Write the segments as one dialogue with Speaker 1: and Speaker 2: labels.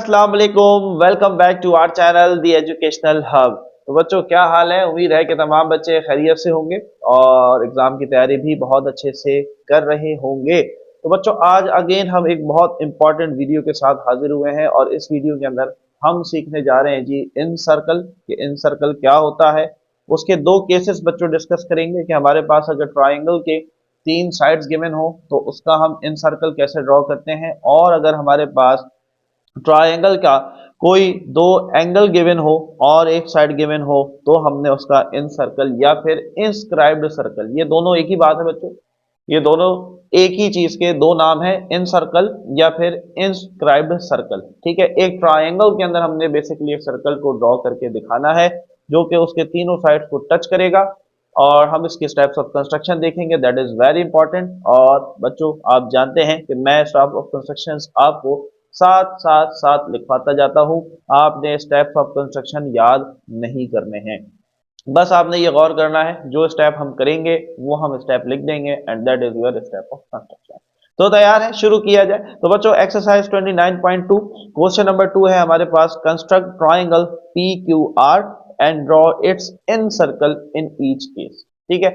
Speaker 1: अस्सलाम वालेकुम। Welcome back to our channel the educational hub. तो बच्चों क्या हाल है? उम्मीद है कि तमाम बच्चे खैरियत से होंगे और एग्जाम की तैयारी भी बहुत अच्छे से कर रहे होंगे। तो बच्चों आज अगेन हम एक बहुत इंपॉर्टेंट वीडियो के साथ हाजिर हुए हैं और इस वीडियो के अंदर हम सीखने जा रहे हैं जी इन सर्कल कि इन सर्कल क्या होता है। उसके दो केसेस बच्चों डिस्कस करेंगे कि हमारे पास अगर ट्राइंगल के तीन साइड्स गिवन हो तो उसका हम इन सर्कल कैसे ड्रॉ करते हैं, और अगर हमारे पास ट्रायंगल का कोई दो एंगल गिवन हो और एक साइड गिवन हो तो हमने उसका इन सर्कल या फिर इंस्क्राइब्ड सर्कल, ये दोनों एक ही बात है बच्चों, ये दोनों एक ही चीज के दो नाम है, इन सर्कल या फिर इंस्क्राइब्ड सर्कल। ठीक है, एक ट्रायंगल के अंदर हमने बेसिकली एक सर्कल को ड्रॉ करके दिखाना है जो कि उसके तीनों साइड्स को टच करेगा, और हम इसके स्टेप्स ऑफ कंस्ट्रक्शन देखेंगे। That is very important. और बच्चों आप जानते हैं कि मैं स्टेप ऑफ कंस्ट्रक्शन आपको साथ साथ साथ लिखवाता जाता हूं, आपने स्टेप्स ऑफ कंस्ट्रक्शन याद नहीं करने हैं। बस आपने ये गौर करना है जो स्टेप हम करेंगे वो हम स्टेप लिख देंगे and that is your step of construction. तो तैयार है, शुरू किया जाए। तो बच्चों एक्सरसाइज 29.2 क्वेश्चन नंबर 2 है हमारे पास, construct triangle P Q R and draw its incircle in each case. ठीक है,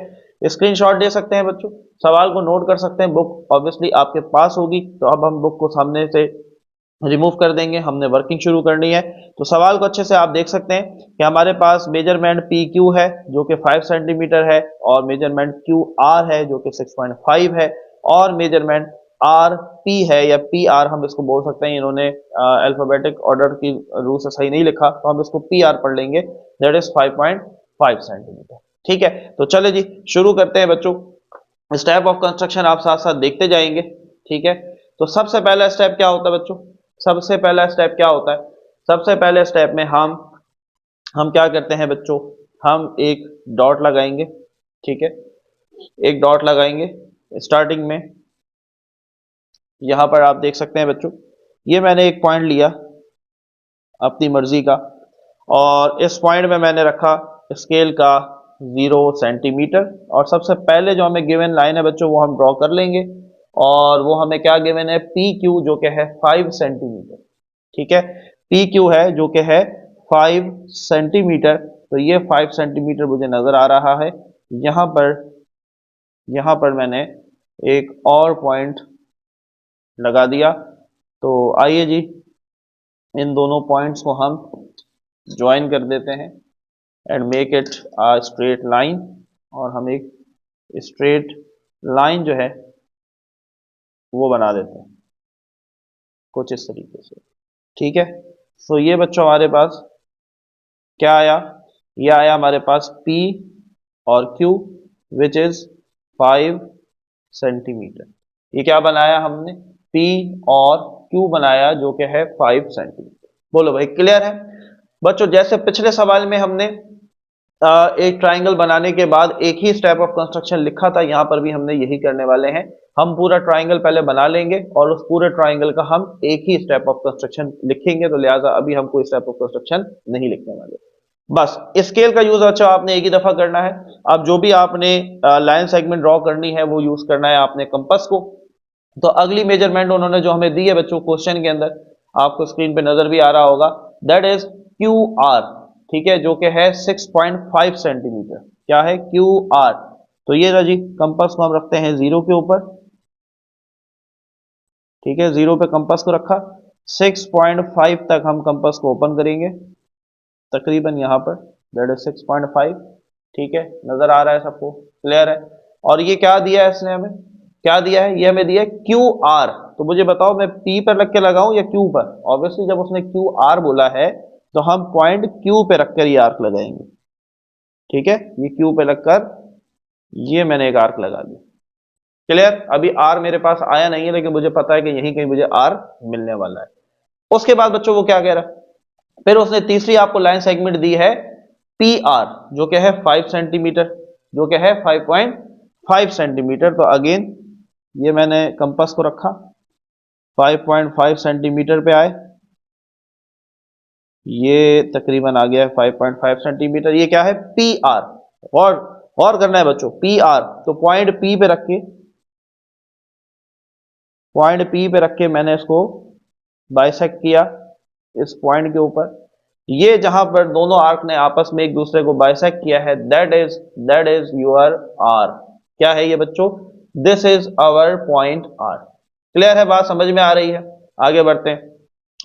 Speaker 1: स्क्रीनशॉट दे सकते हैं बच्चों, सवाल को नोट कर सकते हैं, बुक ऑब्वियसली आपके पास होगी। तो अब हम बुक को सामने से रिमूव कर देंगे, हमने वर्किंग शुरू करनी है। तो सवाल को अच्छे से आप देख सकते हैं कि हमारे पास मेजरमेंट पी क्यू है जो कि 5 सेंटीमीटर है, और मेजरमेंट क्यू आर है जो कि 6.5 है, और मेजरमेंट आर पी है या पी आर हम इसको बोल सकते हैं। इन्होंने अल्फाबेटिक ऑर्डर की रूल से सही नहीं लिखा तो हम इसको पी आर पढ़ लेंगे, दैट इज 5.5 सेंटीमीटर। ठीक है, तो चले जी शुरू करते हैं बच्चों। स्टेप ऑफ कंस्ट्रक्शन आप साथ साथ देखते जाएंगे। ठीक है, तो सबसे पहला स्टेप क्या होता है बच्चों? सबसे पहला स्टेप क्या होता है? सबसे पहले स्टेप में हम क्या करते हैं बच्चों, हम एक डॉट लगाएंगे। ठीक है, एक डॉट लगाएंगे स्टार्टिंग में। यहां पर आप देख सकते हैं बच्चों, ये मैंने एक पॉइंट लिया अपनी मर्जी का, और इस पॉइंट में मैंने रखा स्केल का 0 सेंटीमीटर, और सबसे पहले जो हमें गिवन लाइन है बच्चों वो हम ड्रॉ कर लेंगे, और वो हमें क्या गिवन है, पी क्यू जो कि है 5 सेंटीमीटर। ठीक है, पी क्यू है जो कि है 5 सेंटीमीटर। तो ये 5 सेंटीमीटर मुझे नजर आ रहा है। यहां पर यहां पर मैंने एक और पॉइंट लगा दिया। तो आइए जी इन दोनों पॉइंट्स को हम ज्वाइन कर देते हैं and make it a straight line, और हम एक स्ट्रेट लाइन जो है वो बना देते हैं कुछ इस तरीके से। ठीक है, तो ये बच्चों हमारे पास क्या आया, ये आया हमारे पास P और Q विच इज 5 सेंटीमीटर। ये क्या बनाया हमने, P और Q बनाया जो कि है 5 सेंटीमीटर। बोलो भाई क्लियर है? बच्चों जैसे पिछले सवाल में हमने एक ट्राइंगल बनाने के बाद एक ही स्टेप ऑफ कंस्ट्रक्शन लिखा था, यहां पर भी हमने यही करने वाले हैं। हम पूरा ट्राइंगल पहले बना लेंगे और उस पूरे ट्राइंगल का हम एक ही स्टेप ऑफ कंस्ट्रक्शन लिखेंगे, तो लिहाजा अभी हम कोई स्टेप ऑफ कंस्ट्रक्शन नहीं लिखने वाले। बस स्केल का यूज अच्छा आपने एक ही दफा करना है। अब जो भी आपने लाइन सेगमेंट ड्रॉ करनी है वो यूज करना है आपने कंपास को। तो अगली मेजरमेंट उन्होंने जो हमें दी है बच्चों क्वेश्चन के अंदर, आपको स्क्रीन पे नजर भी आ रहा होगा, दैट इज क्यू आर। ठीक है, जो कि है 6.5 सेंटीमीटर। क्या है, क्यू आर। तो ये रहा जी, कंपास को हम रखते हैं 0 के ऊपर। ठीक है, 0 पे कंपास को रखा, 6.5 तक हम कंपास को ओपन करेंगे तकरीबन यहां पर, दैट इज 6.5। ठीक है, नजर आ रहा है सबको, क्लियर है? और ये क्या दिया है इसने हमें, क्या दिया है, ये हमें दिया है क्यू आर। तो मुझे बताओ मैं पी पर रख के लगाऊं या क्यू पर? ऑब्वियसली जब उसने क्यू आर बोला है तो हम पॉइंट क्यू पे रखकर ये आर्क लगाएंगे। ठीक है, ये क्यू पे लगकर ये मैंने एक आर्क लगा दिया। क्लियर? अभी आर मेरे पास आया नहीं है लेकिन मुझे पता है कि यहीं कहीं मुझे आर मिलने वाला है। उसके बाद बच्चों वो क्या कह रहा है, फिर उसने तीसरी आपको लाइन सेगमेंट दी है पी आर जो कि है 5 सेंटीमीटर, जो कि है 5.5 सेंटीमीटर। तो अगेन ये मैंने कंपास को रखा, 5.5 सेंटीमीटर पे आए, ये तकरीबन आ गया है 5.5 सेंटीमीटर। ये क्या है, पी आर। और गौर करना है बच्चों, पी आर। तो पॉइंट पी पे रख के मैंने इसको बाइसेक्ट किया, इस पॉइंट के ऊपर, ये जहां पर दोनों आर्क ने आपस में एक दूसरे को बाइसेक्ट किया है, दैट इज योर आर। क्या है ये बच्चों? This is our point R. Clear है बात? समझ में आ रही है? आगे बढ़ते हैं।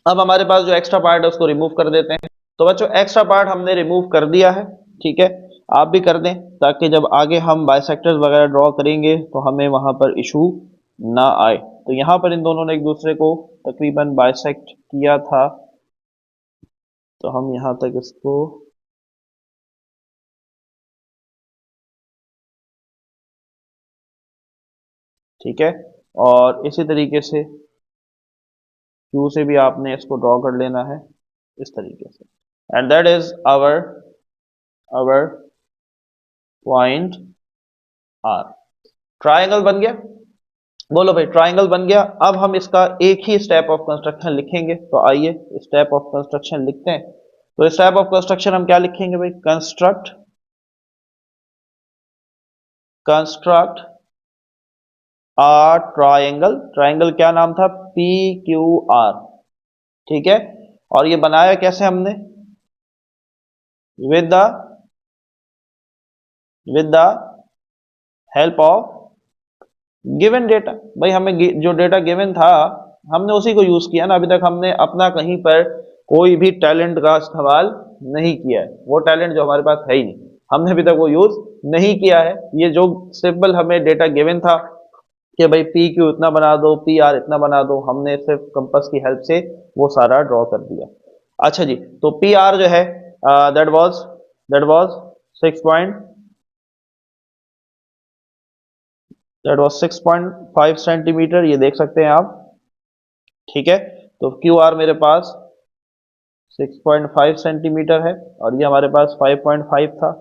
Speaker 1: अब हमारे पास जो एक्स्ट्रा पार्ट है उसको रिमूव कर देते हैं। तो बच्चों एक्स्ट्रा पार्ट हमने रिमूव कर दिया है, ठीक है। आप भी कर दें ताकि जब आगे हम बाइसेक्टर्स वगैरह ड्रॉ करेंगे तो हमें वहां पर इशू ना आए। तो यहां पर इन दोनों ने एक दूसरे को तकरीबन बाइसेक्ट किया था, तो हम यहां तक इसको ठीक है। और इसी तरीके से क्यू से भी आपने इसको ड्रॉ कर लेना है इस तरीके से, and that is our our point R. Triangle बन गया? बोलो भाई, ट्राइंगल बन गया। अब हम इसका एक ही स्टेप ऑफ कंस्ट्रक्शन लिखेंगे, तो आइए स्टेप ऑफ कंस्ट्रक्शन लिखते हैं। तो स्टेप ऑफ कंस्ट्रक्शन हम क्या लिखेंगे भाई? Construct triangle. ट्राइंगल क्या नाम था? पी क्यू आर, ठीक है। और ये बनाया कैसे हमने? With the with the help of given data. भाई हमें जो डेटा गिवन था हमने उसी को यूज किया ना। अभी तक हमने अपना कहीं पर कोई भी टैलेंट का इस्तेमाल नहीं किया है। वो टैलेंट जो हमारे पास है ही नहीं, हमने अभी तक वो यूज नहीं किया है। ये जो सिंपल हमें डेटा गिवन था कि भाई पी क्यू इतना बना दो, पी आर इतना बना दो, हमने सिर्फ कंपास की हेल्प से वो सारा ड्रॉ कर दिया। अच्छा जी, तो पी आर जो है दैट वाज 6.5 सेंटीमीटर, ये देख सकते हैं आप, ठीक है। तो क्यू आर मेरे पास 6.5 सेंटीमीटर है और ये हमारे पास 5.5 था,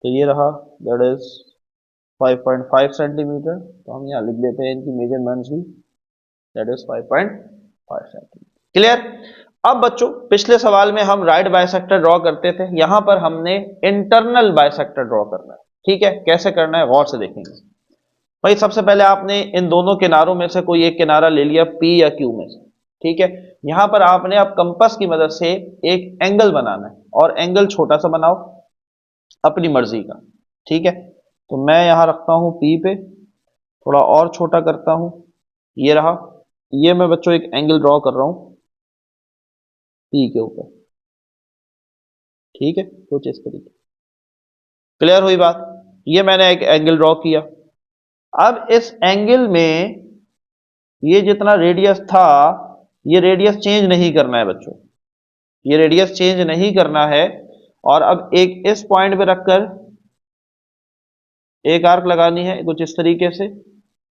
Speaker 1: तो ये रहा दैट इज 5.5 सेंटीमीटर। तो हम यहाँ लिख देते हैं इनकी मेजरमेंट्स भी, दैट इज 5.5 सेंटीमीटर। क्लियर? अब बच्चों पिछले सवाल में हम राइट बाइसेक्टर ड्रॉ करते थे, यहां पर हमने इंटरनल बाइसेक्टर ड्रॉ करना है, ठीक है। कैसे करना है गौर से देखेंगे। भाई सबसे पहले आपने इन दोनों किनारों में से कोई एक किनारा ले लिया पी या क्यू में से, ठीक है। यहां पर आपने अब कंपास की मदद से एक एंगल बनाना है, और एंगल छोटा सा बनाओ अपनी मर्जी का, ठीक है। तो मैं यहां रखता हूं पी पे, थोड़ा और छोटा करता हूं, ये रहा। ये मैं बच्चों एक एंगल ड्रॉ कर रहा हूं पी के ऊपर, ठीक है, कुछ इस तरीके। क्लियर हुई बात? ये मैंने एक एंगल ड्रॉ किया। अब इस एंगल में ये जितना रेडियस था, ये रेडियस चेंज नहीं करना है बच्चों, ये रेडियस चेंज नहीं करना है। और अब एक इस पॉइंट पे रखकर एक आर्क लगानी है कुछ इस तरीके से,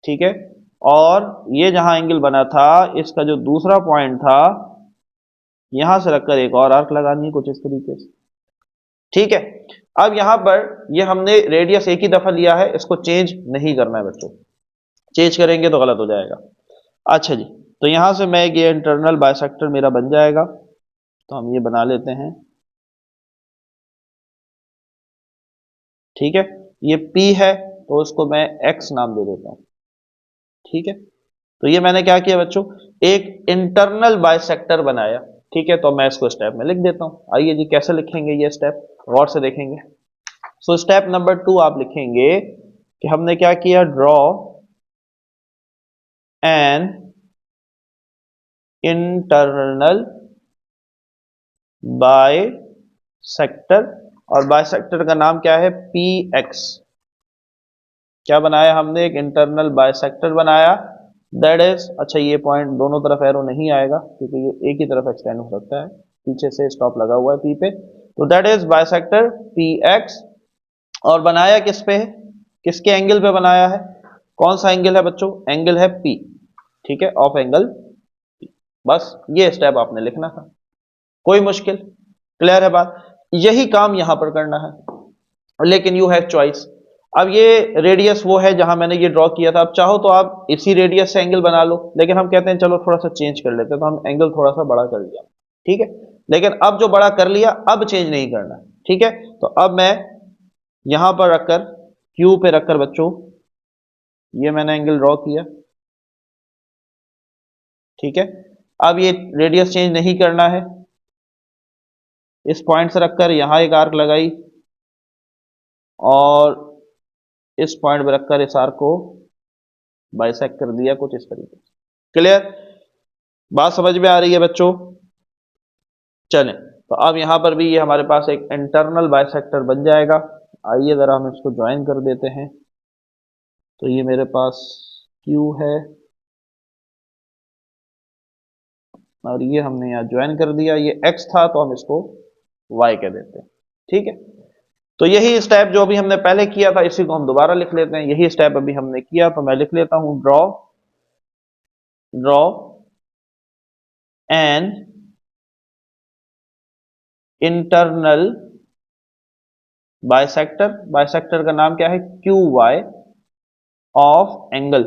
Speaker 1: ठीक है। और ये जहां एंगल बना था इसका जो दूसरा पॉइंट था, यहां से रखकर एक और आर्क लगानी है कुछ इस तरीके से, ठीक है। अब यहां पर ये हमने रेडियस एक ही दफा लिया है, इसको चेंज नहीं करना है बच्चों, चेंज करेंगे तो गलत हो जाएगा। अच्छा जी, तो यहां से मैं ये इंटरनल बाइसेक्टर मेरा बन जाएगा, तो हम ये बना लेते हैं, ठीक है। ये P है तो उसको मैं X नाम दे देता हूं, ठीक है। तो ये मैंने क्या किया बच्चों? एक इंटरनल बाइसेक्टर बनाया, ठीक है। तो मैं इसको स्टेप में लिख देता हूं। आइए जी, कैसे लिखेंगे ये स्टेप, गौर से देखेंगे। सो स्टेप नंबर 2 आप लिखेंगे कि हमने क्या किया? ड्रॉ एन इंटरनल बाइसेक्टर, और बाइसेक्टर का नाम क्या है? P x. क्या बनाया हमने? एक इंटरनल बाइसेक्टर बनाया, दैट इज, अच्छा ये पॉइंट दोनों तरफ एरो नहीं आएगा क्योंकि ये एक ही तरफ एक्सटेंड हो सकता है, पीछे से स्टॉप लगा हुआ है पी पे। तो that is bisector P x. और बनाया किस पे है? किसके एंगल पे बनाया है? कौन सा एंगल है बच्चों? एंगल है पी, ठीक है, ऑफ एंगल पी। बस ये स्टेप आपने लिखना था, कोई मुश्किल? क्लियर है बात? यही काम यहां पर करना है, लेकिन यू हैव चॉइस। अब ये रेडियस वो है जहां मैंने ये ड्रॉ किया था, अब चाहो तो आप इसी रेडियस से एंगल बना लो, लेकिन हम कहते हैं चलो थोड़ा सा चेंज कर लेते हैं, तो हम एंगल थोड़ा सा बड़ा कर लिया, ठीक है। लेकिन अब जो बड़ा कर लिया अब चेंज नहीं करना, ठीक है। तो अब मैं यहां पर रखकर क्यू पे रखकर बच्चों ये मैंने एंगल ड्रॉ किया, ठीक है। अब ये रेडियस चेंज नहीं करना है, इस पॉइंट से रखकर यहां एक आर्क लगाई और इस पॉइंट पे रखकर इस आर्क को बाइसेक्ट कर दिया कुछ इस तरीके से। क्लियर? बात समझ में आ रही है बच्चों? चलें, तो अब यहां पर भी ये हमारे पास एक इंटरनल बाइसेक्टर बन जाएगा। आइए जरा हम इसको ज्वाइन कर देते हैं। तो ये मेरे पास Q है और ये हमने यहाँ ज्वाइन कर दिया, ये X था तो हम इसको Y कह देते हैं। ठीक है, तो यही स्टेप जो अभी हमने पहले किया था इसी को हम दोबारा लिख लेते हैं। यही स्टेप अभी हमने किया, तो मैं लिख लेता हूं draw an internal bisector. Bisector का नाम क्या है? Q Y of angle.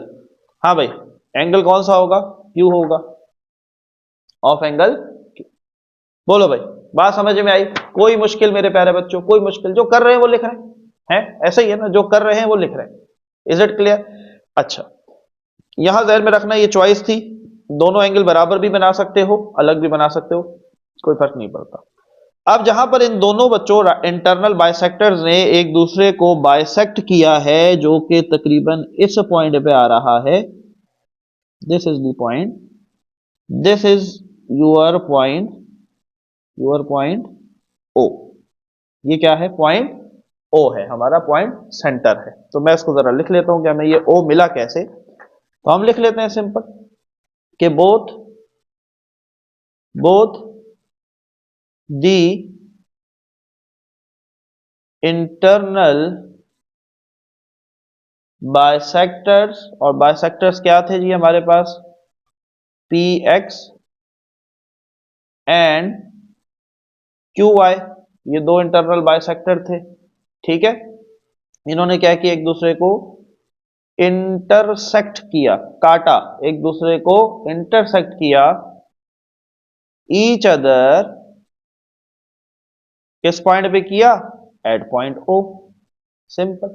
Speaker 1: हाँ भाई, एंगल कौन सा होगा? क्यू होगा, ऑफ एंगल। बोलो भाई, बात समझ में आई? कोई मुश्किल मेरे प्यारे बच्चों? कोई मुश्किल? जो कर रहे हैं वो लिख रहे हैं, ऐसा ही है ना? जो कर रहे हैं वो लिख रहे हैं। Is it clear? अच्छा, यहां जहन में रखना ये चॉइस थी, दोनों एंगल बराबर भी बना सकते हो, अलग भी बना सकते हो, कोई फर्क नहीं पड़ता। अब जहां पर इन दोनों बच्चों इंटरनल बाइसेक्टर्स ने एक दूसरे को बाइसेक्ट किया है, जो कि तकरीबन इस पॉइंट पे आ रहा है, this is the point, this is your point, your point O. ये क्या है? पॉइंट ओ है, हमारा पॉइंट सेंटर है। तो मैं इसको जरा लिख लेता हूं कि हमें ये ओ मिला कैसे। तो हम लिख लेते हैं सिंपल कि बोथ दी इंटरनल बाइसेक्टर्स, और बाइसेक्टर्स क्या थे जी हमारे पास? P X and Q Y, ये दो इंटरनल बाइसेक्टर थे। ठीक है, इन्होंने क्या किया? एक दूसरे को इंटरसेक्ट किया, काटा, एक दूसरे को इंटरसेक्ट किया, ईच अदर किस पॉइंट पे किया? At point O. सिंपल।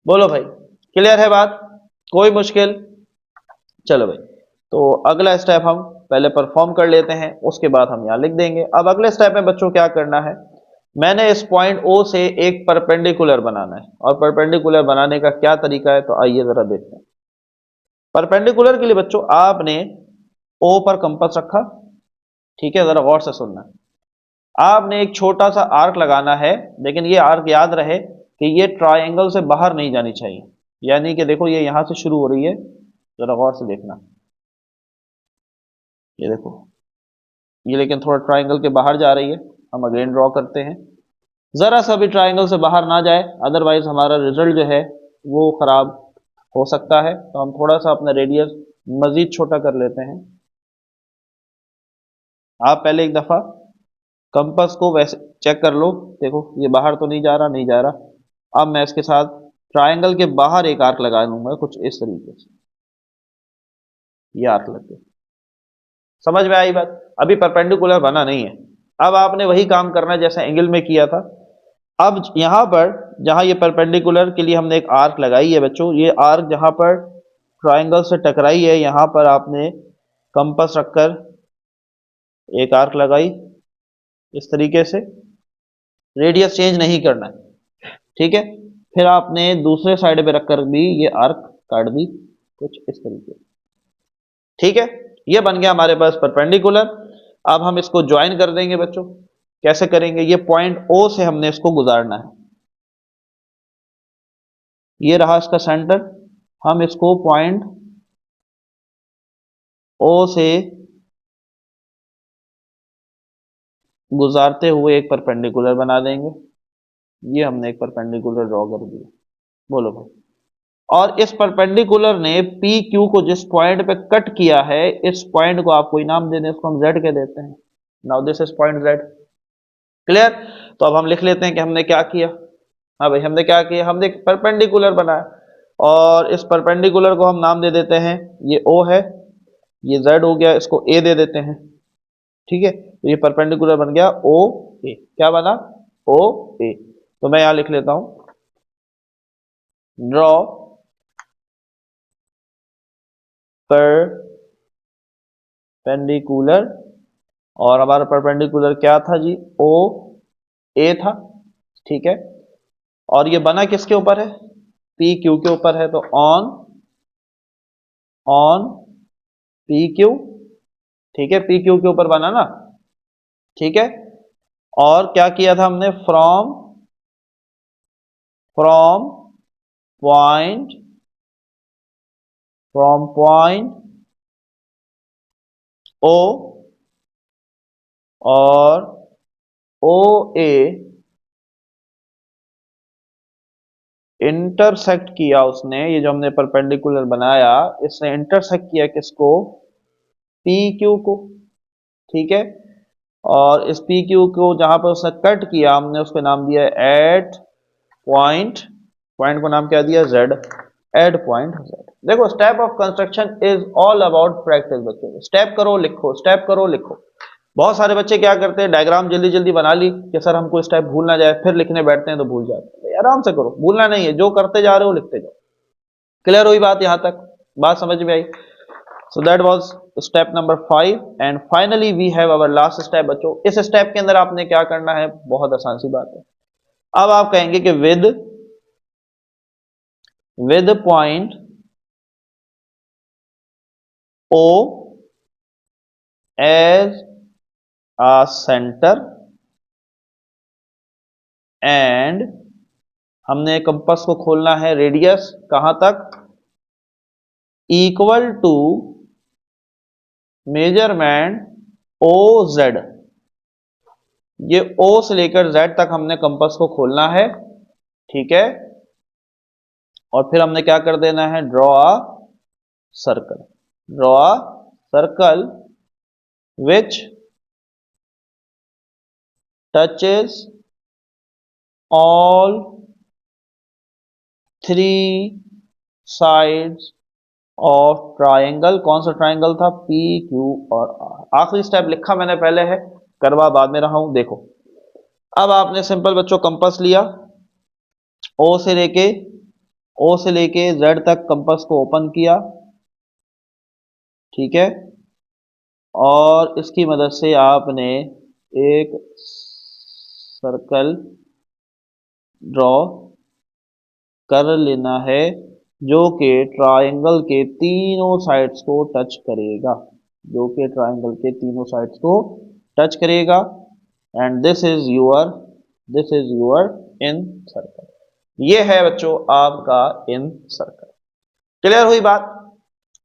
Speaker 1: बोलो भाई, क्लियर है बात? कोई मुश्किल? चलो भाई, तो अगला स्टेप हम पहले परफॉर्म कर लेते हैं, उसके बाद हम यहां लिख देंगे। अब अगले स्टेप में बच्चों क्या करना है? मैंने इस पॉइंट ओ से एक परपेंडिकुलर बनाना है, और परपेंडिकुलर बनाने का क्या तरीका है, तो आइए जरा देखते हैं। परपेंडिकुलर के लिए बच्चों आपने ओ पर कंपास रखा, ठीक है, जरा गौर से सुनना। आपने एक छोटा सा आर्क लगाना है, लेकिन ये आर्क याद रहे कि ये ट्रायंगल से बाहर नहीं जानी चाहिए। यानी कि देखो, ये यहां से शुरू हो रही है, जरा गौर से देखना, ये देखो, ये लेकिन थोड़ा ट्रायंगल के बाहर जा रही है। हम अगेन ड्रॉ करते हैं, जरा सा भी ट्रायंगल से बाहर ना जाए, अदरवाइज हमारा रिजल्ट जो है वो खराब हो सकता है। तो हम थोड़ा सा अपना रेडियस मजीद छोटा कर लेते हैं। आप पहले एक दफा कंपास को वैसे चेक कर लो, देखो ये बाहर तो नहीं जा रहा, नहीं जा रहा। अब मैं इसके साथ ट्रायंगल के बाहर एक आर्क लगा लूंगा कुछ इस तरीके से, ये आर्क लग गया। समझ में आई बात? अभी परपेंडिकुलर बना नहीं है। अब आपने वही काम करना है जैसे एंगल में किया था। अब यहां पर जहां ये परपेंडिकुलर के लिए हमने एक आर्क लगाई है बच्चों, ये आर्क जहां पर ट्रायंगल से टकराई है, यहां पर आपने कंपास रखकर एक आर्क लगाई इस तरीके से, रेडियस चेंज नहीं करना है। ठीक है, फिर आपने दूसरे साइड पे रखकर भी ये आर्क काट दी कुछ इस तरीके से। ठीक है, ये बन गया हमारे पास परपेंडिकुलर। अब हम इसको ज्वाइन कर देंगे बच्चों। कैसे करेंगे? ये पॉइंट ओ से हमने इसको गुजारना है, ये रहा इसका सेंटर। हम इसको पॉइंट ओ से गुजारते हुए एक परपेंडिकुलर बना देंगे। ये हमने एक परपेंडिकुलर ड्रॉ कर दिया। बोलो भाई, और इस परपेंडिकुलर ने पी क्यू को जिस पॉइंट पे कट किया है, इस पॉइंट को आप कोई नाम दे दें, इसको हम जेड कह देते हैं। Now this is point Z. Clear? तो अब हम लिख लेते हैं कि हमने क्या किया। हाँ भाई, हमने क्या किया? हमने एक परपेंडिकुलर बनाया, और इस परपेंडिकुलर को हम नाम दे देते हैं, ये ओ है, ये जेड हो गया, इसको ए दे देते हैं। ठीक है, तो ये परपेंडिकुलर बन गया ओ ए। क्या बना? ओ ए। तो मैं यहां लिख लेता हूं, ड्रॉ पेंडिकुलर, और हमारा परपेंडिकुलर क्या था जी, ओ ए था, ठीक है। और ये बना किसके ऊपर है, पी क्यू के ऊपर है, तो ऑन ऑन पी क्यू, ठीक है, पी क्यू के ऊपर बना ना, ठीक है। और क्या किया था हमने, from from point from point O और ओ ए इंटरसेक्ट किया उसने, ये जो हमने परपेंडिकुलर बनाया, इसने इंटरसेक्ट किया किसको, पी क्यू को, ठीक है। और इस पी क्यू को जहां पर उसने कट किया, हमने उसको नाम दिया एट पॉइंट, पॉइंट को नाम क्या दिया, जेड, एट पॉइंट जेड। देखो, step of construction is all about practice बच्चों, स्टेप करो लिखो, स्टेप करो लिखो। बहुत सारे बच्चे क्या करते हैं, डायग्राम जल्दी जल्दी बना ली कि सर हमको स्टेप भूल ना जाए, फिर लिखने बैठते हैं तो भूल जाते हैं। आराम से करो, भूलना नहीं है, जो करते जा रहे हो लिखते जाओ। क्लियर हुई बात, यहां तक बात समझ में आई। So that was step number 5 and finally we have our last step बच्चों। इस स्टेप के अंदर आपने क्या करना है, बहुत आसान सी बात है। अब आप कहेंगे कि with point O as a centre and हमने कंपास को खोलना है रेडियस कहां तक, equal to measurement O Z. ये ओ से लेकर जेड तक हमने कंपास को खोलना है, ठीक है। और फिर हमने क्या कर देना है, draw a circle, draw a circle which touches all three sides of triangle. कौन सा ट्राइंगल था, पी क्यू और आर। आखिरी स्टेप लिखा मैंने पहले है, करवा बाद में रहा हूं, देखो। अब आपने सिंपल बच्चों कंपास लिया, ओ से लेके ओ से लेके जेड तक कंपास को ओपन किया, ठीक है। और इसकी मदद से आपने एक सर्कल ड्रॉ कर लेना है, जो कि ट्रायंगल के तीनों साइड्स को टच करेगा, जो कि ट्रायंगल के तीनों साइड्स को टच करेगा। And this is your in circle. ये है बच्चों आपका इन सर्कल। क्लियर हुई बात,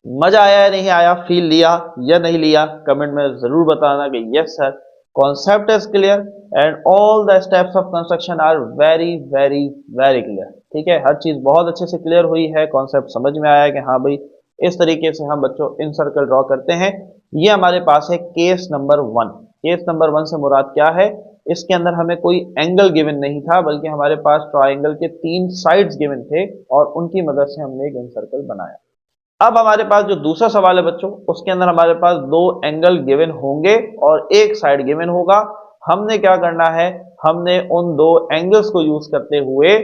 Speaker 1: मजा आया या नहीं आया, फील लिया या नहीं लिया, कमेंट में जरूर बताना कि yes sir, concept is clear and all the steps of construction are very very very clear, ठीक है। हर चीज बहुत अच्छे से क्लियर हुई है, कॉन्सेप्ट समझ में आया कि हाँ भाई इस तरीके से हम बच्चों इन सर्कल ड्रॉ करते हैं। ये हमारे पास है केस नंबर 1। केस नंबर 1 से मुराद क्या है, इसके अंदर हमें कोई एंगल गिवन नहीं था, बल्कि हमारे पास ट्राइंगल के 3 साइड्स गिवन थे और उनकी मदद से हमने एक इन सर्कल बनाया। अब हमारे पास जो दूसरा सवाल है बच्चों, उसके अंदर हमारे पास 2 एंगल गिवन होंगे और एक साइड गिवन होगा। हमने क्या करना है, हमने उन दो एंगल्स को यूज करते हुए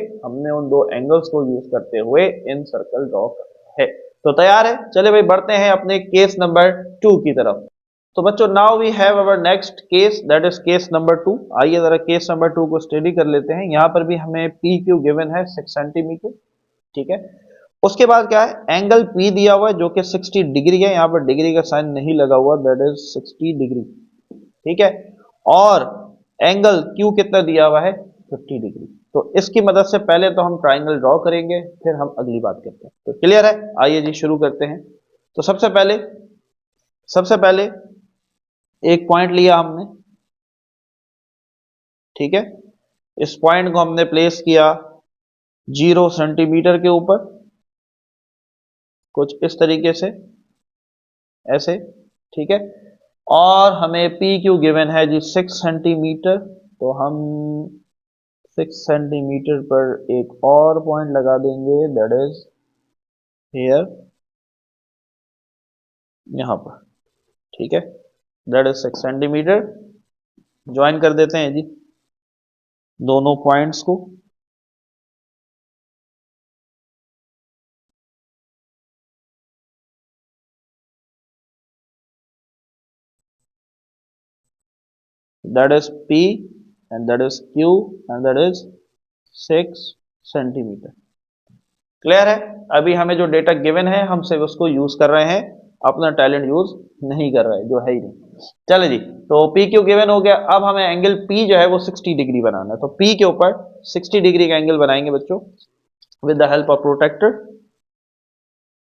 Speaker 1: इन सर्कल ड्रॉ करना है। तो तैयार है, चले भाई बढ़ते हैं अपने केस नंबर 2 की तरफ। तो बच्चों now we have our next case, that is case number 2। आइए जरा केस नंबर 2 को स्टडी कर लेते हैं। यहां पर भी हमें पी क्यू गिवन है 6 सेंटीमीटर, ठीक है। उसके बाद क्या है, एंगल पी दिया हुआ है जो कि 60 डिग्री है, यहां पर डिग्री का साइन नहीं लगा हुआ, दैट इज 60 डिग्री, ठीक है। और एंगल क्यू कितना दिया हुआ है, 50 डिग्री। तो इसकी मदद से पहले तो हम ट्राइंगल ड्रॉ करेंगे, फिर हम अगली बात करते हैं। तो क्लियर है, आइए जी शुरू करते हैं। तो सबसे पहले एक पॉइंट लिया हमने, ठीक है। इस पॉइंट को हमने प्लेस किया 0 सेंटीमीटर के ऊपर, कुछ इस तरीके से, ऐसे, ठीक है। और हमें पी क्यू गिवन है जी 6 सेंटीमीटर, तो हम 6 सेंटीमीटर पर एक और पॉइंट लगा देंगे, दैट इज हियर, यहां पर, ठीक है। That is 6 centimetre. ज्वाइन कर देते हैं जी दोनों पॉइंट्स को, that is P and that is Q and that is 6 centimetre. Clear है? अभी हमें जो डेटा गिवन है हम सिर्फ उसको यूज कर रहे हैं, अपना टैलेंट यूज नहीं कर रहे, जो है ही नहीं। चले जी, तो पी क्यू गिवन हो गया। अब हमें एंगल पी जो है वो 60 डिग्री बनाना है, तो पी के ऊपर 60 डिग्री का एंगल बनाएंगे बच्चों with the help of protractor.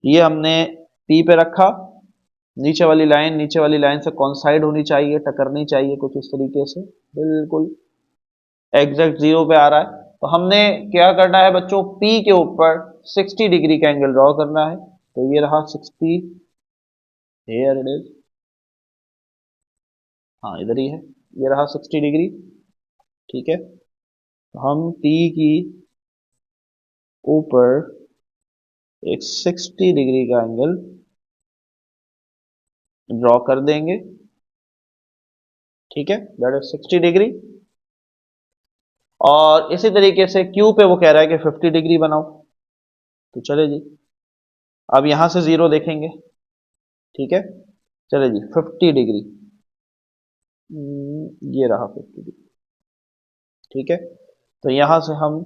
Speaker 1: ये हमने पी पे रखा, नीचे वाली लाइन से कॉन्साइड होनी चाहिए, टकरनी चाहिए कुछ इस तरीके से, बिल्कुल एग्जैक्ट जीरो पे आ रहा है। तो हमने क्या करना है बच्चों, पी के ऊपर 60 डिग्री का एंगल ड्रॉ करना है। तो ये रहा 60, हियर इट इज, हाँ इधर ही है, ये रहा 60 डिग्री। ठीक है, तो हम पी की ऊपर एक 60 डिग्री का एंगल ड्रॉ कर देंगे। ठीक है, दैट इज 60 डिग्री। और इसी तरीके से क्यू पे वो कह रहा है कि 50 डिग्री बनाओ, तो चले जी, अब यहां से जीरो देखेंगे। ठीक है, चले जी 50 डिग्री, ये रहा 50 डिग्री। ठीक है, तो यहां से हम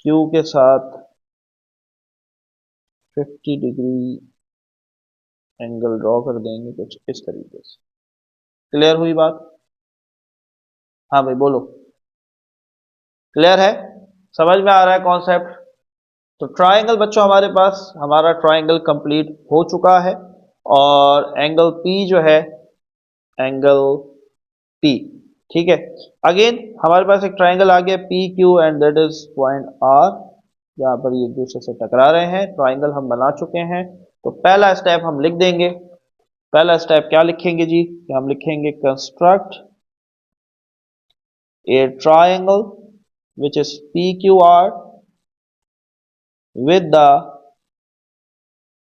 Speaker 1: क्यू के साथ 50 डिग्री एंगल ड्रॉ कर देंगे कुछ इस तरीके से। क्लियर हुई बात? हाँ भाई बोलो, क्लियर है? समझ में आ रहा है कॉन्सेप्ट? तो ट्रायंगल बच्चों हमारे पास, हमारा ट्रायंगल कंप्लीट हो चुका है। और एंगल पी जो है, एंगल पी, ठीक है, अगेन हमारे पास एक ट्रायंगल आ गया P Q and that is point R, जहां पर ये एक दूसरे से टकरा रहे हैं। ट्रायंगल हम बना चुके हैं, तो पहला स्टेप हम लिख देंगे। पहला स्टेप क्या लिखेंगे जी, कि हम लिखेंगे construct A triangle which is P Q are with the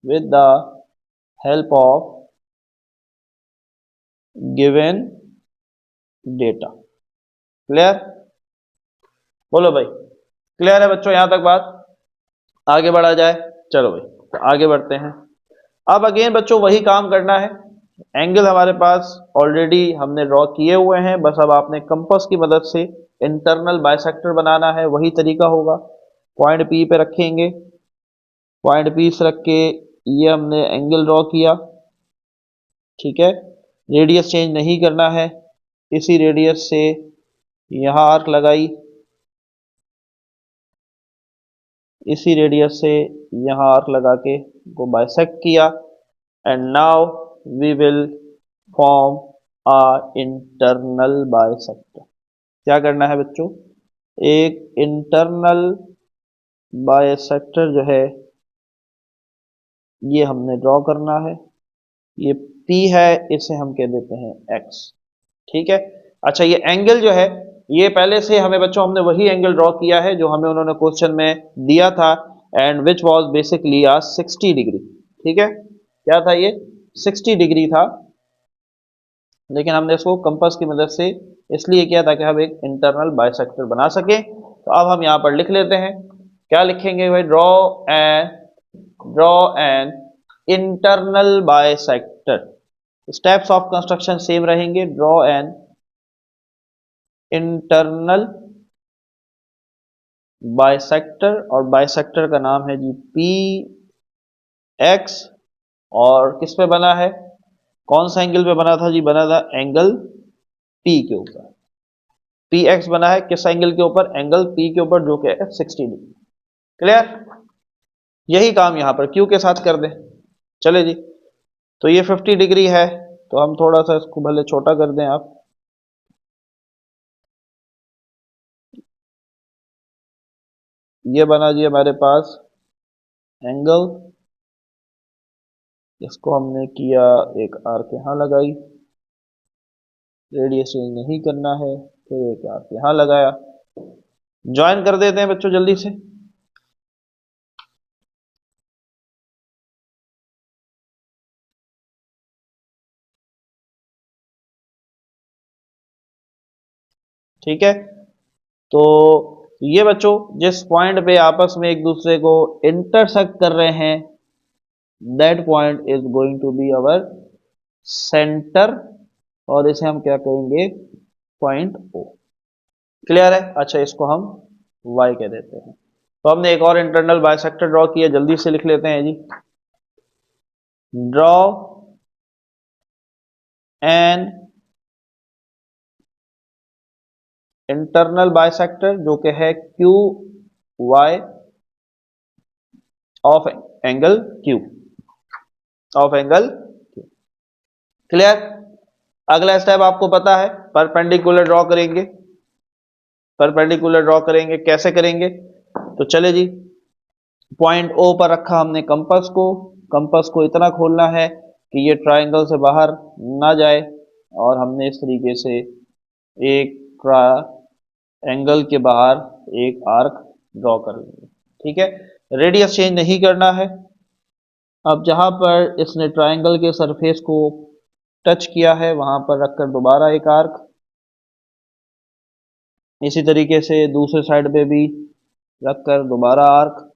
Speaker 1: with the help of given data। Clear? बोलो भाई, क्लियर है बच्चों यहां तक बात? आगे बढ़ा जाए, चलो भाई तो आगे बढ़ते हैं। अब अगेन बच्चों वही काम करना है, एंगल हमारे पास ऑलरेडी हमने ड्रॉ किए हुए हैं, बस अब आपने कंपास की मदद से इंटरनल बाइसेक्टर बनाना है, वही तरीका होगा। पॉइंट पी पे रखेंगे, पॉइंट पी से रख के ये हमने एंगल ड्रॉ किया। ठीक है, रेडियस चेंज नहीं करना है, इसी रेडियस से यहां आर्क लगाई, इसी रेडियस से यहां आर्क लगा के को बाइसेक्ट किया। And now we will form a internal bisector. क्या करना है बच्चों, एक इंटरनल बाइसेक्टर जो है ये हमने ड्रॉ करना है। ये P है, इसे हम कह देते हैं X। ठीक है, अच्छा ये एंगल जो है, ये पहले से हमें बच्चों हमने वही एंगल ड्रॉ किया है जो हमें उन्होंने क्वेश्चन में दिया था, and which was basically 60 degree. ठीक है, क्या था ये, 60 डिग्री था, लेकिन हमने इसको कंपास की मदद से इसलिए किया ताकि हम एक इंटरनल बाइसेक्टर बना सके। तो अब हम यहां पर लिख लेते हैं, क्या लिखेंगे भाई, draw an internal bisector. Steps of construction same रहेंगे, ड्रॉ एन इंटरनल बाइसेक्टर, और बाइसेक्टर का नाम है जी पी एक्स। और किस पे बना है, कौन सा एंगल पे बना था जी, बना था एंगल पी के ऊपर। पी एक्स बना है किस एंगल के ऊपर, एंगल पी के ऊपर, जो कि है 60 डिग्री। क्लियर? यही काम यहां पर क्यू के साथ कर दें। चले जी, तो ये 50 डिग्री है, तो हम थोड़ा सा इसको भले छोटा कर दें आप, ये बना जी हमारे पास एंगल, इसको हमने किया, एक आर्क यहां लगाई, रेडियस चेंज नहीं करना है, फिर एक आर्क यहां लगाया। ज्वाइन कर देते हैं बच्चों जल्दी से। ठीक है, तो ये बच्चों जिस पॉइंट पे आपस में एक दूसरे को इंटरसेक्ट कर रहे हैं, that point is going to be our centre और इसे हम क्या कहेंगे, पॉइंट ओ। क्लियर है? अच्छा, इसको हम y कह देते हैं। तो हमने एक और इंटरनल बाइसेक्टर ड्रॉ किया, जल्दी से लिख लेते हैं जी। ड्रॉ एन इंटरनल बाइसेक्टर जो कि है Q Y of angle Q, of angle. Clear? अगला स्टेप आपको पता है, परपेंडिकुलर ड्रॉ करेंगे। परपेंडिकुलर ड्रॉ करेंगे, कैसे करेंगे? तो चले जी, पॉइंट ओ पर रखा हमने कंपास को। कंपास को इतना खोलना है कि ये ट्रायंगल से बाहर ना जाए, और हमने इस तरीके से एक एंगल के बाहर एक आर्क ड्रॉ कर लेंगे। ठीक है, रेडियस चेंज नहीं करना है। अब जहां पर इसने ट्रायंगल के सरफेस को टच किया है वहां पर रखकर दोबारा एक आर्क, इसी तरीके से दूसरे साइड पे भी रखकर दोबारा arc,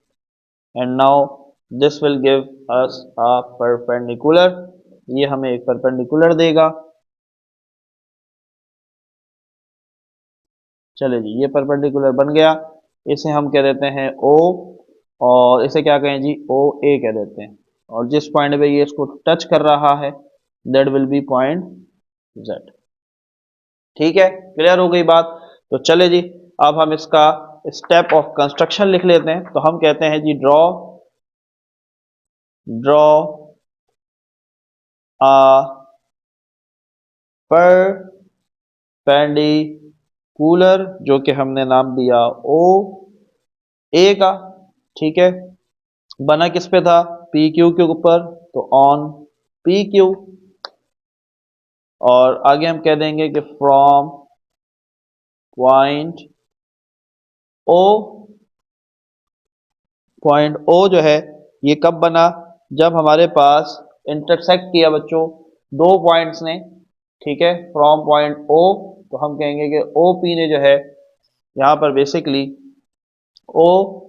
Speaker 1: and now this will give us a perpendicular. ये हमें एक परपेंडिकुलर देगा। चले जी, ये परपेंडिकुलर बन गया। इसे हम कह देते हैं ओ, और इसे क्या कहें जी, ओ ए कह देते हैं। और जिस पॉइंट पे ये इसको टच कर रहा है that will be point Z. ठीक है, क्लियर हो गई बात? तो चले जी, अब हम इसका स्टेप ऑफ कंस्ट्रक्शन लिख लेते हैं। तो हम कहते हैं जी, ड्रॉ ड्रॉ आ परपेंडिकुलर, जो कि हमने नाम दिया ओ ए का। ठीक है, बना किस पे था, पी क्यू के ऊपर, तो ऑन पी क्यू। और आगे हम कह देंगे कि from point O, point O जो है ये कब बना, जब हमारे पास इंटरसेक्ट किया बच्चों दो पॉइंट्स ने। ठीक है, फ्रॉम पॉइंट ओ, तो हम कहेंगे कि ओ पी ने जो है यहाँ पर बेसिकली ओ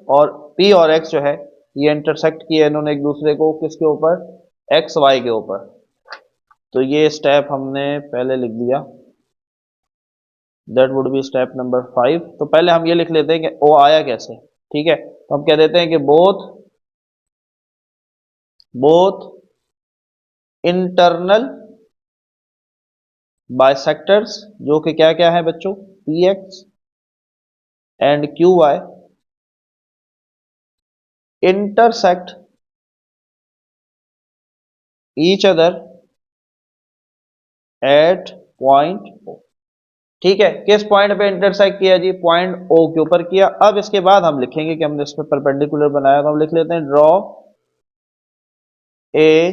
Speaker 1: और पी और एक्स जो है ये इंटरसेक्ट किया इन्होंने एक दूसरे को, किसके ऊपर, एक्स वाई के ऊपर। तो ये स्टेप हमने पहले लिख दिया, that would be step number 5। तो पहले हम ये लिख लेते हैं कि ओ आया कैसे। ठीक है, तो हम कह देते हैं कि बोथ बोथ इंटरनल बाइसेक्टर्स, जो कि क्या क्या है बच्चों, P X and Q Y, intersect each other at point O. ठीक है, किस पॉइंट पे इंटरसेक्ट किया जी, पॉइंट ओ के ऊपर किया। अब इसके बाद हम लिखेंगे कि हमने इस पर परपेंडिकुलर बनाया, तो हम लिख लेते हैं ड्रॉ ए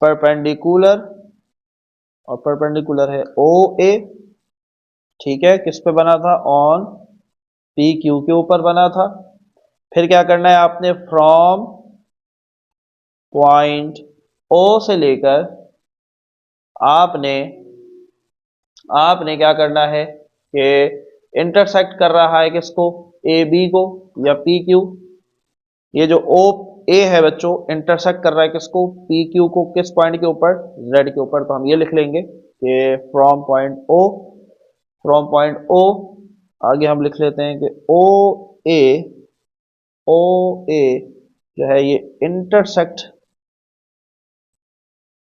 Speaker 1: परपेंडिकुलर, और परपेंडिकुलर है ओ ए। ठीक है, किस पे बना था, ऑन पी क्यू के ऊपर बना था। फिर क्या करना है आपने, फ्रॉम पॉइंट ओ से लेकर आपने आपने क्या करना है कि इंटरसेक्ट कर रहा है किसको, ए बी को या पी क्यू। ये जो ओ ए है बच्चों इंटरसेक्ट कर रहा है किसको, पी क्यू को, किस पॉइंट के ऊपर, जेड के ऊपर। तो हम ये लिख लेंगे कि फ्रॉम पॉइंट ओ आगे हम लिख लेते हैं कि ए ओ ए जो है ये इंटरसेक्ट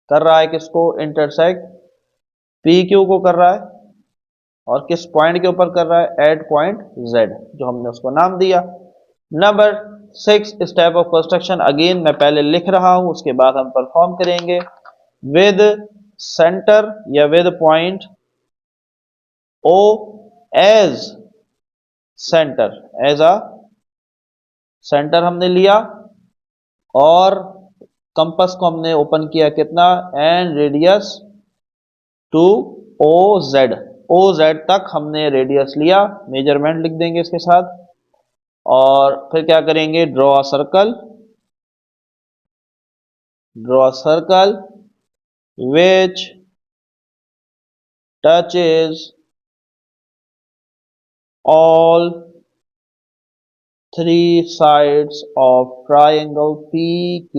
Speaker 1: कर रहा है किसको, इंटरसेक्ट पी क्यू को कर रहा है, और किस पॉइंट के ऊपर कर रहा है, एट पॉइंट जेड, जो हमने उसको नाम दिया। Number 6 step of construction, again मैं पहले लिख रहा हूं उसके बाद हम परफॉर्म करेंगे। विद सेंटर या with point O as centre, as a centre हमने लिया, और कंपास को हमने ओपन किया कितना, and radius to O Z, O Z तक हमने रेडियस लिया, मेजरमेंट लिख देंगे इसके साथ। और फिर क्या करेंगे, draw circle which touches all three sides of triangle PQ,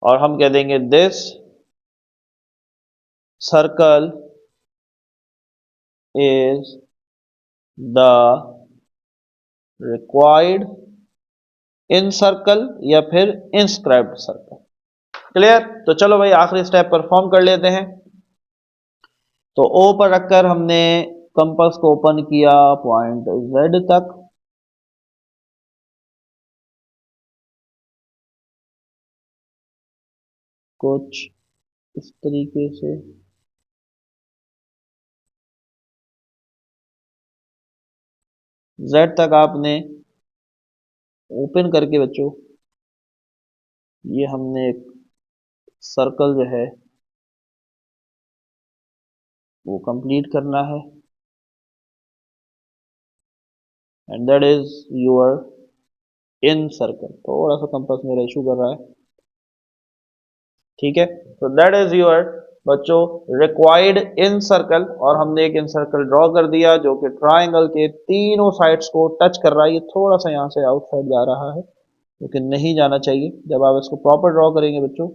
Speaker 1: और हम कह देंगे this circle is the required in circle या फिर इंस्क्राइब्ड सर्कल। क्लियर? तो चलो भाई आखिरी स्टेप परफॉर्म कर लेते हैं। तो ओ पर रखकर हमने कंपास को ओपन किया पॉइंट Z तक, कुछ इस तरीके से। Z तक आपने ओपन करके बच्चों ये हमने एक सर्कल जो है वो कंप्लीट करना है, and that is your in circle. थोड़ा सा कंपास मेरा इशू कर रहा है, ठीक है। तो दैट इज योर बच्चों रिक्वायर्ड इन सर्कल, और हमने एक इन सर्कल ड्रॉ कर दिया जो कि ट्राइंगल के तीनों साइड्स को टच कर रहा है। ये थोड़ा सा यहाँ से आउटसाइड जा रहा है, लेकिन नहीं जाना चाहिए। जब आप इसको प्रॉपर ड्रॉ करेंगे बच्चों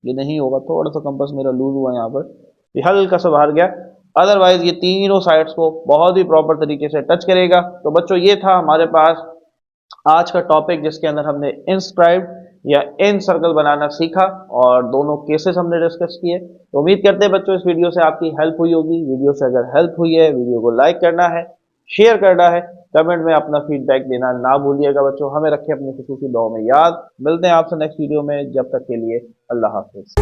Speaker 1: ये नहीं होगा। थोड़ा सा कंपास मेरा लूज हुआ यहाँ पर, ये हल्का सा बाहर गया। अदरवाइज ये तीनों साइड्स को बहुत ही प्रॉपर तरीके से टच करेगा। तो बच्चों ये था हमारे पास आज का टॉपिक, जिसके अंदर हमने इंस्क्राइब्ड या इन सर्कल बनाना सीखा और दोनों केसेस हमने डिस्कस किए। तो उम्मीद करते हैं बच्चों इस वीडियो से आपकी हेल्प हुई होगी। वीडियो से अगर हेल्प हुई है, वीडियो को लाइक करना है, शेयर करना है, कमेंट में अपना फीडबैक देना ना भूलिएगा बच्चों। हमें रखें अपनी खुशूसी दुआओं में याद। मिलते हैं आपसे नेक्स्ट वीडियो में, जब तक के लिए अल्लाह हाफिज।